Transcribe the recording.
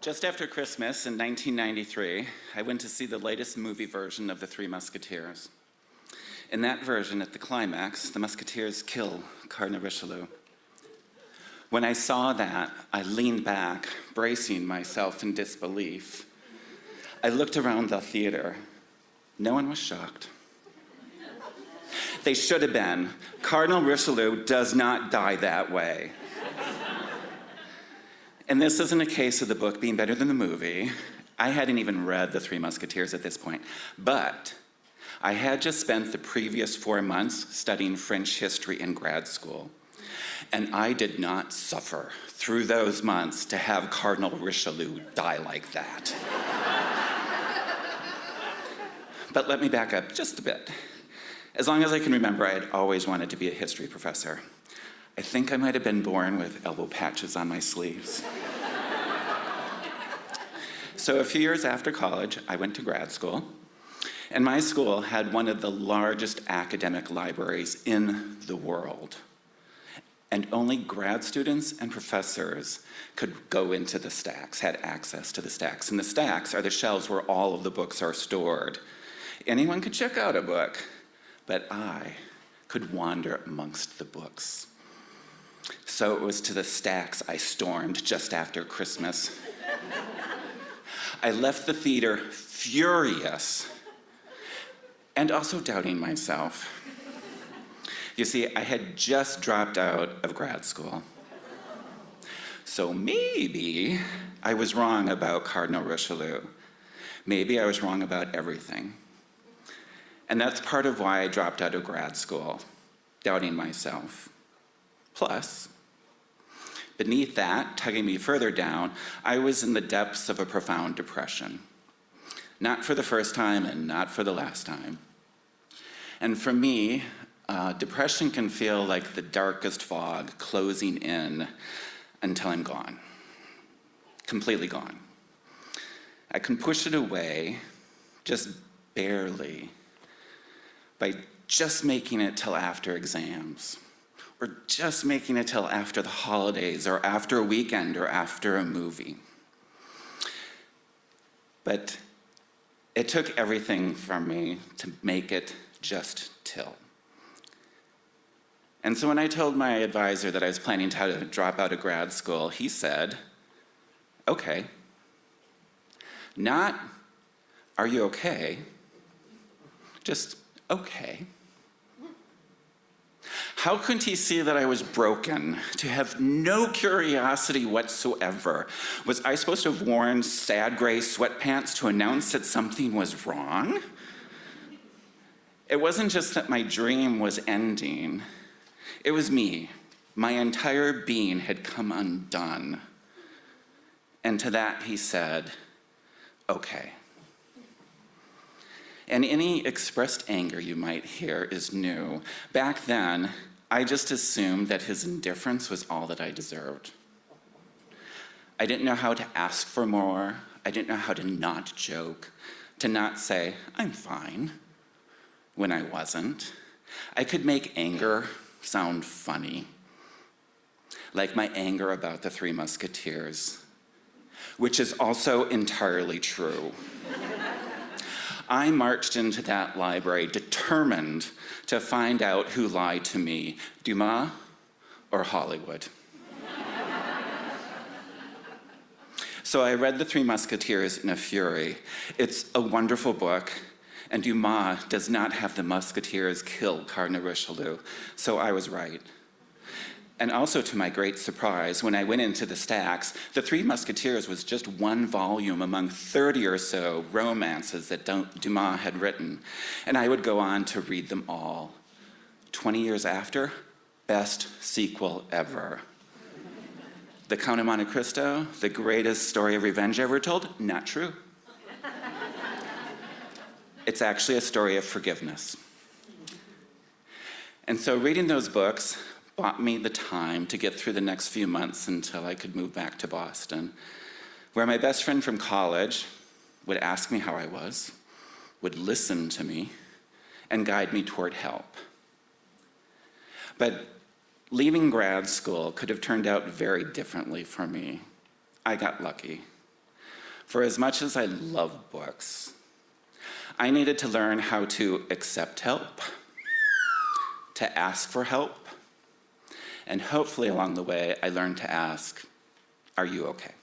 Just after Christmas in 1993, I went to see the latest movie version of The Three Musketeers. In that version, at the climax, the Musketeers kill Cardinal Richelieu. When I saw that, I leaned back, bracing myself in disbelief. I looked around the theater. No one was shocked. They should have been. Cardinal Richelieu does not die that way. And this isn't a case of the book being better than the movie. I hadn't even read The Three Musketeers at this point, but I had just spent the previous 4 months studying French history in grad school, and I did not suffer through those months to have Cardinal Richelieu die like that. But let me back up just a bit. As long as I can remember, I had always wanted to be a history professor. I think I might have been born with elbow patches on my sleeves. So a few years after college, I went to grad school, and my school had one of the largest academic libraries in the world. And only grad students and professors could go into the stacks, had access to the stacks. And the stacks are the shelves where all of the books are stored. Anyone could check out a book, but I could wander amongst the books. So it was to the stacks I stormed just after Christmas. I left the theater furious and also doubting myself. You see, I had just dropped out of grad school. So maybe I was wrong about Cardinal Richelieu. Maybe I was wrong about everything. And that's part of why I dropped out of grad school, doubting myself. Plus, beneath that, tugging me further down, I was in the depths of a profound depression. Not for the first time and not for the last time. And for me, depression can feel like the darkest fog closing in until I'm gone. Completely gone. I can push it away, just barely, by just making it till after exams, or just making it till after the holidays, or after a weekend, or after a movie. But it took everything from me to make it just till. And so when I told my advisor that I was planning to drop out of grad school, he said, okay. Not, are you okay? Just, okay. How couldn't he see that I was broken, to have no curiosity whatsoever? Was I supposed to have worn sad gray sweatpants to announce that something was wrong? It wasn't just that my dream was ending. It was me. My entire being had come undone. And to that he said, okay. And any expressed anger you might hear is new. Back then, I just assumed that his indifference was all that I deserved. I didn't know how to ask for more. I didn't know how to not joke, to not say, I'm fine, when I wasn't. I could make anger sound funny, like my anger about the Three Musketeers, which is also entirely true. I marched into that library determined to find out who lied to me, Dumas or Hollywood. So I read The Three Musketeers in a fury. It's a wonderful book, and Dumas does not have the Musketeers kill Cardinal Richelieu, so I was right. And also, to my great surprise, when I went into the stacks, The Three Musketeers was just one volume among 30 or so romances that Dumas had written. And I would go on to read them all. 20 years after, best sequel ever. The Count of Monte Cristo, the greatest story of revenge ever told? Not true. It's actually a story of forgiveness. And so reading those books bought me the time to get through the next few months until I could move back to Boston, where my best friend from college would ask me how I was, would listen to me, and guide me toward help. But leaving grad school could have turned out very differently for me. I got lucky. For as much as I love books, I needed to learn how to accept help, to ask for help, and hopefully along the way, I learned to ask, are you okay?